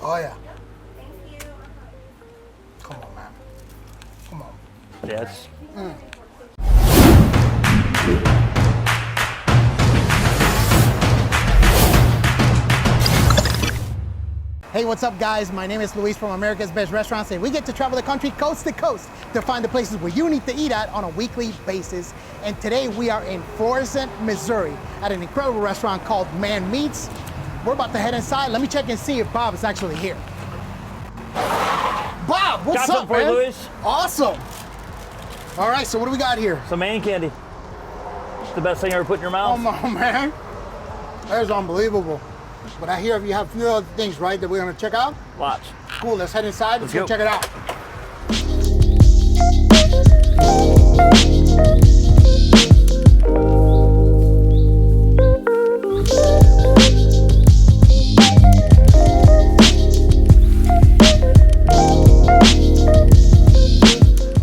Oh yeah. Come on, man. Come on. Yes. Hey, what's up, guys? My name is Luis from America's Best Restaurants, and we get to travel the country coast to coast to find the places where you need to eat at on a weekly basis. And today we are in Florissant, Missouri, at an incredible restaurant called Mann Meats. We're about to head inside. Let me check and see if Bob is actually here. Bob, what's up, man? Luis. Awesome. All right, so what do we got here? Some Mann Candy. It's the best thing you ever put in your mouth. Come on, man. That is unbelievable. But I hear you have a few other things, right, that we're gonna check out? Lots. Cool, let's head inside. Let's go check it out.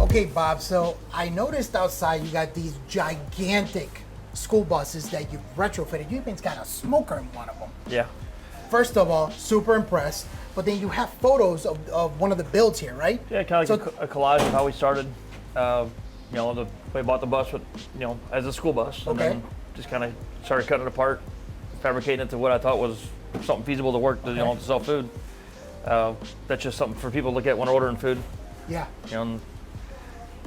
Okay, Bob, so I noticed outside you got these gigantic school buses that you've retrofitted. You even got a smoker in one of them. Yeah. First of all, super impressed. But then you have photos of one of the builds here, right? Yeah, kind of like a collage of how we started. We bought the bus with, as a school bus. And then just kind of started cutting it apart, fabricating it to what I thought was something feasible to work to, to sell food. That's just something for people to look at when ordering food. Yeah. And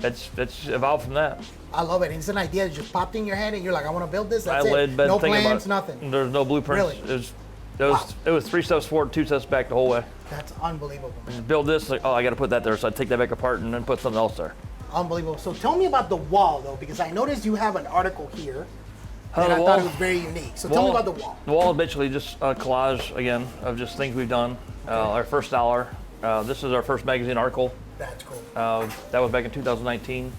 it's evolved from that. I love it. It's an idea that just popped in your head and you're like, I want to build this. That's I it. been No thinking plans, about it. nothing. There's no blueprints. Really? It was 3 steps forward, 2 steps back the whole way. That's unbelievable, man. Just build this, like, oh, I got to put that there. So I take that back apart and then put something else there. Unbelievable. So tell me about the wall, though, because I noticed you have an article here that I thought it was very unique. So tell me about the wall. The wall is basically just a collage, again, of just things we've done. Our first dollar. This is our first magazine article. That's cool. That was back in 2019.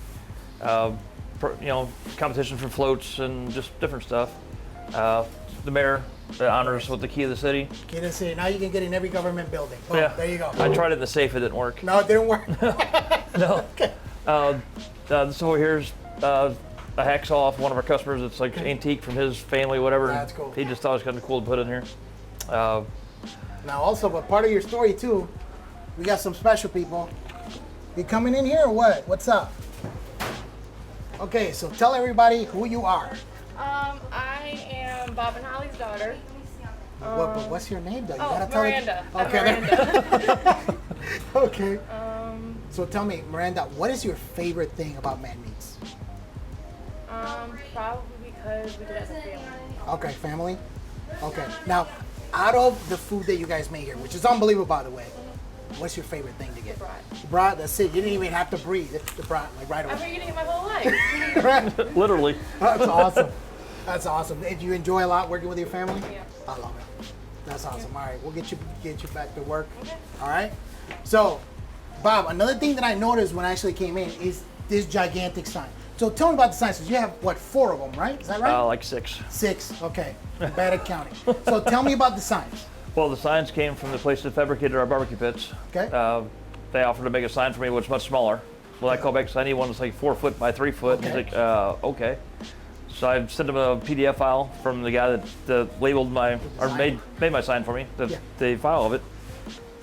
Competition for floats and just different stuff. The mayor honors us with the key of the city. Key of the city. Now you can get in every government building. Boom, yeah. There you go. I tried it in the safe. It didn't work. No, it didn't work. No. Okay. This over here's a hacksaw off one of our customers. It's like antique from his family, whatever. That's cool. He just thought it was kind of cool to put in here. Now also, but part of your story too, we got some special people. You coming in here or what? What's up? Okay, so tell everybody who you are. I am Bob and Holly's daughter. But what's your name though? You gotta Miranda. tell it. Okay. Miranda. Okay. So tell me, Miranda, what is your favorite thing about Mann Meats? Probably because we do it as a family. Okay, family. Okay. Now, out of the food that you guys make here, which is unbelievable, by the way, what's your favorite thing to get? Brat. Brat, that's it. You didn't even have to breathe. The brat, like right away. I've been eating it my whole life. Literally. That's awesome. That's awesome. Did you enjoy a lot working with your family? Yeah. I love it. That's awesome. All right, we'll get you back to work. Okay. All right. So, Bob, another thing that I noticed when I actually came in is this gigantic sign. So tell me about the signs. You have what, 4 of them, right? Is that right? Like 6. 6. Okay. Bad at counting. So tell me about the signs. Well, the signs came from the place that fabricated our barbecue pits. Okay. They offered to make a sign for me, which was much smaller. Well, I called back because I need one that's like 4 foot by 3 foot. Okay. And he's like, okay. So I sent him a PDF file from the guy that labeled made my sign for me, the file of it.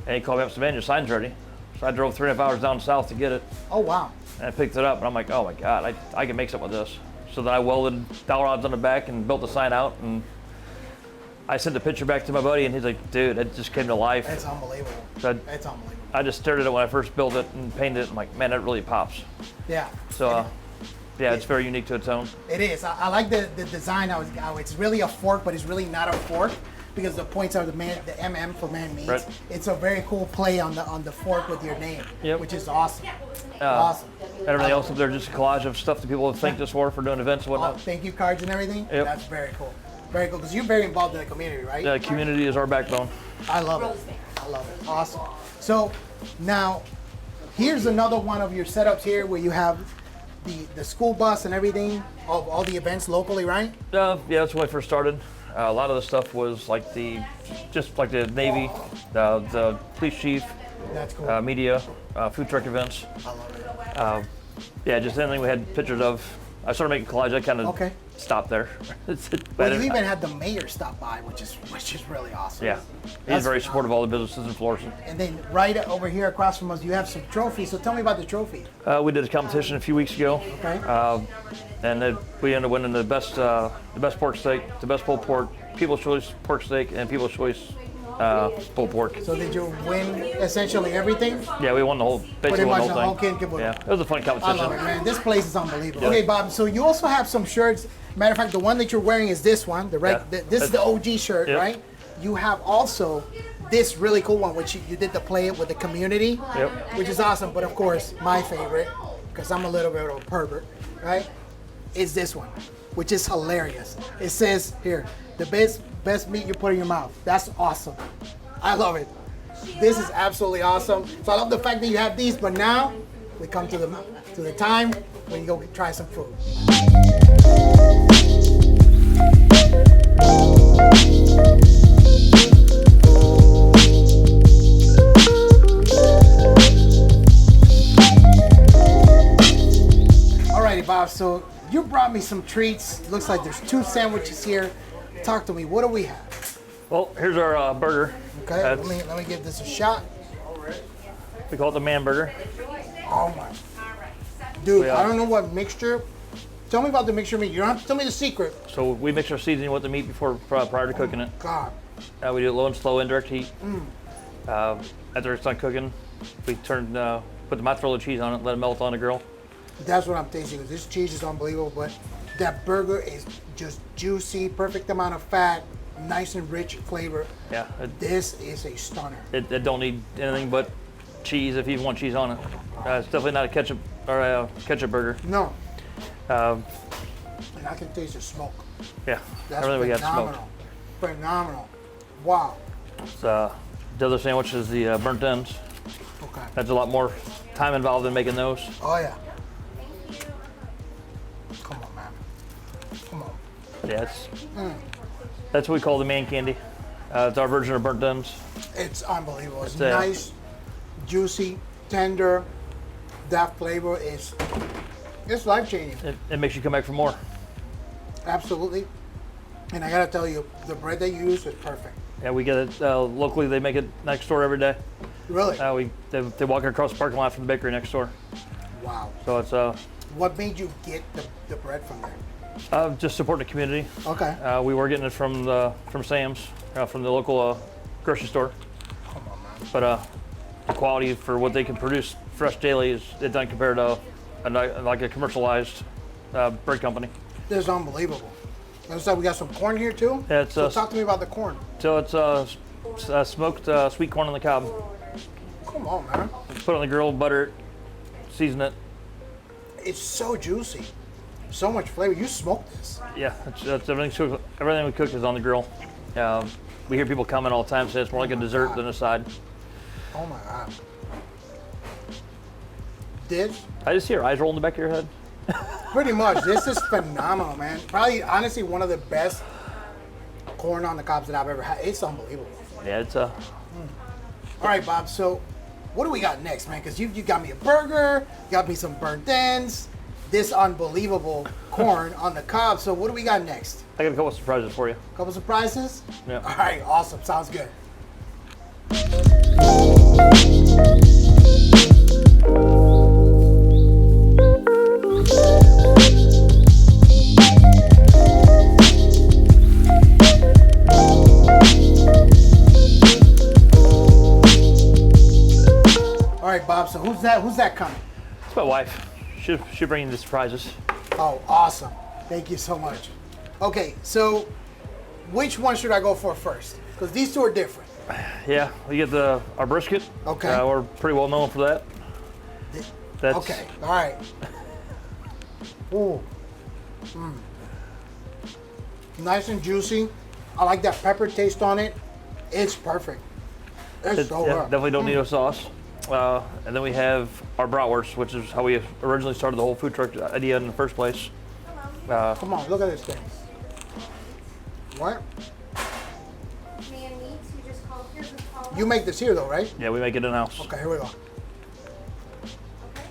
And he called me up and said, man, your sign's ready. So I drove 3.5 hours down south to get it. Oh, wow. And I picked it up and I'm like, oh my God, I can make something with this. So then I welded dowel rods on the back and built the sign out. And I sent a picture back to my buddy and he's like, dude, it just came to life. That's unbelievable. So That's unbelievable. I just stared at it when I first built it and painted it. I'm like, man, that really pops. Yeah. So, it's very unique to its own. It is. I like the design. How it's really a fork, but it's really not a fork because the points are the MM for Mann Meats. Right. It's a very cool play on the fork with your name, which is awesome. Awesome. Everything else up there, just a collage of stuff that people have thanked us for doing events and whatnot. Thank you cards and everything. Yep. That's very cool. Very cool because you're very involved in the community, right? The community is our backbone. I love it. I love it. Awesome. So now, here's another one of your setups here where you have the school bus and everything, all the events locally, right? Yeah, that's when I first started. A lot of the stuff was like just like the Navy, the police chief, That's cool. media, food truck events. I love it. Yeah, just anything we had pictures of. I started making collage. I kind of stop there. Well, you even had the mayor stop by, which is really awesome. Yeah, That's he's very supportive of all the businesses in Florissant. And then right over here across from us, you have some trophies. So tell me about the trophy. We did a competition a few weeks ago, Okay. and then we ended up winning the best pork steak, the best pulled pork, People's Choice pork steak, and People's Choice pulled pork. So did you win essentially everything? Yeah, we won the whole, basically Pretty won much the the whole whole thing. kit and caboodle. Yeah, it was a fun I competition. love it, man. This place is unbelievable. Yeah. Okay, Bob. So you also have some shirts. Matter of fact, the one that you're wearing is this one. Yeah. This is the OG shirt, Yep. right? You have also this really cool one, which you did the play it with the community, Yep. which is awesome. But of course, my favorite, because I'm a little bit of a pervert, right? Is this one, which is hilarious. It says here, the best meat you put in your mouth. That's awesome. I love it. This is absolutely awesome. So I love the fact that you have these. But now we come to the time when you go try some food. Alrighty, Bob. So you brought me some treats. Looks like there's 2 sandwiches here. Talk to me. What do we have? Well, here's our burger. Okay, let me give this a shot. We call it the Mann Burger. Oh my. Dude, Yeah. I don't know what mixture. Tell me about the mixture meat. You don't have to tell me the secret. So we mix our seasoning with the meat prior to cooking it. God. We do it low and slow, indirect heat. After it's done cooking, we put the mozzarella cheese on it, let it melt on the grill. That's what I'm tasting. This cheese is unbelievable, but that burger is just juicy, perfect amount of fat, nice and rich flavor. Yeah, This is a stunner. it don't need anything but cheese if you even want cheese on it. It's definitely not a ketchup or a ketchup burger. No, Um, and I can taste the smoke. yeah, That's everything we got phenomenal. smoked. Phenomenal. Wow. The other sandwich is the burnt ends. Okay. That's a lot more time involved in making those. Oh yeah. Come on, man. Come on. Yeah, that's what we call the Mann Candy. It's our version of burnt ends. It's unbelievable. It's It's, nice, juicy, tender. That flavor it's life changing. It makes you come back for more. Absolutely. And I gotta tell you, the bread they use is perfect. Yeah, we get it locally. They make it next door every day. Really? They walk across the parking lot from the bakery next door. Wow. So it's What made you get the bread from there? just supporting the community. Okay. We were getting it from Sam's, from the local grocery store. Come on, man. But the quality for what they can produce fresh daily is it doesn't compare to like a commercialized bread company. This is unbelievable. Looks like we got some corn here too. Yeah, it's So talk to me about the corn. so it's smoked sweet corn on the cob. Come on, man. Put it on the grill, butter it, season it. It's so juicy. So much flavor. You smoked this. Yeah, that's everything. Everything we cook is on the grill. We hear people comment all the time say it's more like a dessert than a side. Oh my God. This, I just hear eyes roll in the back of your head. pretty much, this is phenomenal, man. Probably, honestly, one of the best corn on the cobs that I've ever had. It's unbelievable. Yeah, it's All right, Bob. So, what do we got next, man? Because you got me a burger, you got me some burnt ends, this unbelievable corn on the cob. So, what do we got next? I got a couple of surprises for you. Couple surprises? Yeah. All right, awesome. Sounds good. All right, Bob. So who's that coming? It's my wife. She'll bring you the surprises. Oh, awesome. Thank you so much. Okay, so which one should I go for first? Because these two are different. Yeah, we get our brisket. Okay. We're pretty well known for that. That's, Okay, all right. Ooh. Nice and juicy. I like that pepper taste on it. It's perfect. It's so yeah, good. definitely don't need no sauce. And then we have our bratwurst, which is how we originally started the whole food truck idea in the first place. Come on, look at this thing. What? Mann Meats, you just called here. Just call You make this here though, right? Yeah, we make it in-house. Okay, here we go. Okay,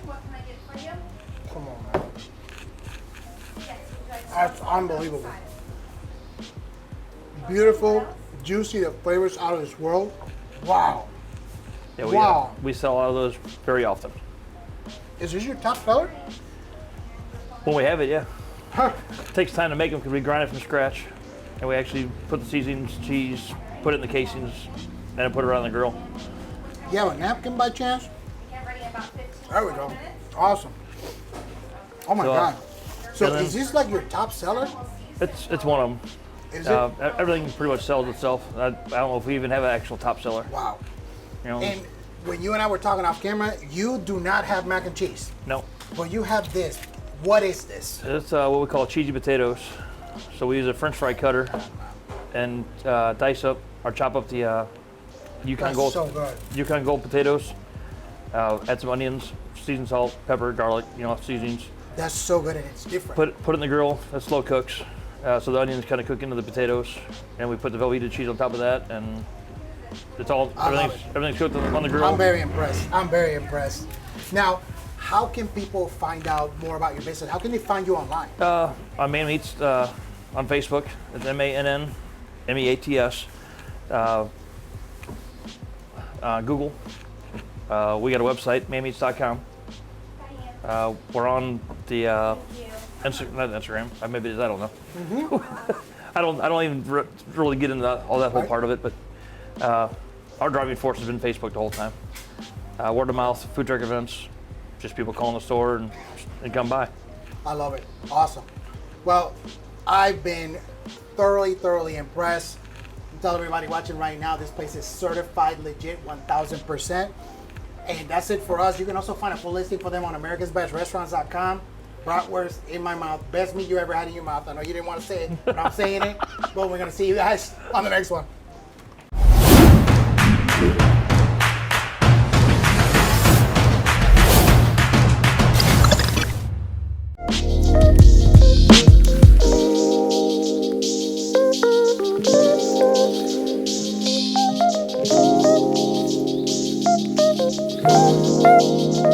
what can I get for you? Come on, man. Yes, would you like That's unbelievable. Beautiful, juicy, the flavors out of this world. Wow. Yeah, Wow. We sell a lot of those very often. Is this your top seller? When we have it, yeah. Huh. It takes time to make them because we grind it from scratch. And we actually put the seasonings, cheese, put it in the casings, and then put it around the grill. You have a napkin by chance? There we go. Awesome. Oh my God. So then- is this like your top seller? It's one of them. Is it? Everything pretty much sells itself. I don't know if we even have an actual top seller. Wow. You know, And when you and I were talking off camera, you do not have mac and cheese, no. but you have this. What is this? It's what we call cheesy potatoes. So we use a French fry cutter and dice up or chop up the Yukon That's Gold so good. Yukon Gold potatoes. Add some onions, seasoned salt, pepper, garlic. Seasonings. That's so good and it's different. Put it in the grill. That slow cooks. So the onions kind of cook into the potatoes, and we put the Velveeta cheese on top of that, and it's all I love everything's cooked on the grill. I'm very impressed. I'm very impressed. Now, how can people find out more about your business? How can they find you online? On Mann Meats on Facebook. It's MannMeats. Google. We got a website, mannmeats.com. We're on the not Instagram. Maybe it is. I don't know. I don't even really get into all that whole part of it. But our driving force has been Facebook the whole time. Word of mouth, food truck events, just people calling the store and come by. I love it. Awesome. Well, I've been thoroughly impressed. I'm telling everybody watching right now, this place is certified legit 1000%. And that's it for us. You can also find a full listing for them on americasbestrestaurants.com. Bratwurst in my mouth. Best meat you ever had in your mouth. I know you didn't want to say it, but I'm saying it. But we're going to see you guys on the next one. Thank you.